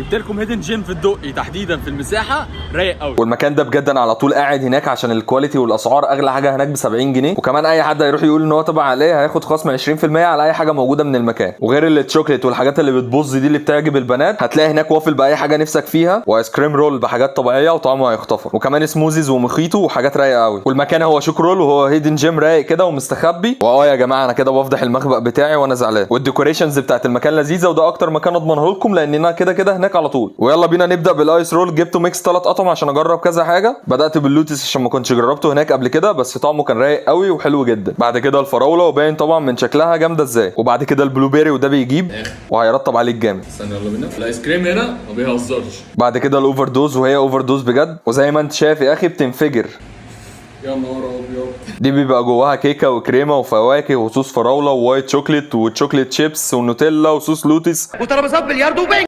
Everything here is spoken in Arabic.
جبت لكم هيدن جيم في الدقي تحديدا في المساحه، رايق قوي. والمكان ده بجد انا على طول قاعد هناك عشان الكواليتي والاسعار. اغلى حاجه هناك ب 70 جنيه، وكمان اي حد هيروح يقول ان هو تبع عليه هياخد خصم 20% على اي حاجه موجوده من المكان. وغير الشوكليت والحاجات اللي بتبوظ دي اللي بتعجب البنات، هتلاقي هناك وافل باي حاجه نفسك فيها، وايس كريم رول بحاجات طبيعيه وطعمه هيخطفك، وكمان سموزيز ومخيطو وحاجات رايقه قوي. والمكان هو شوك رول، وهو هيدن جيم رايق كده ومستخبي. يا جماعه انا كده بفضح المخبأ بتاعي وانا زعلان. والديكوريشنز بتاعت المكان لذيذه، وده اكتر مكان اضمنه لكم لاننا كده هناك على طول. ويلا بينا نبدا بالايس رول. جبته ميكس 3 اطعم عشان اجرب كذا حاجه. بدات باللوتس عشان ما كنتش جربته هناك قبل كده، بس طعمه كان رايق قوي وحلو جدا. بعد كده الفراوله، وباين طبعا من شكلها جامده ازاي. وبعد كده البلو بيري، وده بيجيب وهيرطب عليك جامد. استنى يلا بينا. الايس كريم هنا ما بيهزرش. بعد كده الاوفر دوز، وهي اوفر دوز بجد، وزي ما انت شايف يا اخي بتنفجر. يا نهار ابيض. دي بيبقى جواها كيكه وكريمه وفواكه وصوص فراوله ووايت شوكليت وتشوكليت شيبس ونوتيلا وصوص لوتس وترابيزات بلياردو وبنج.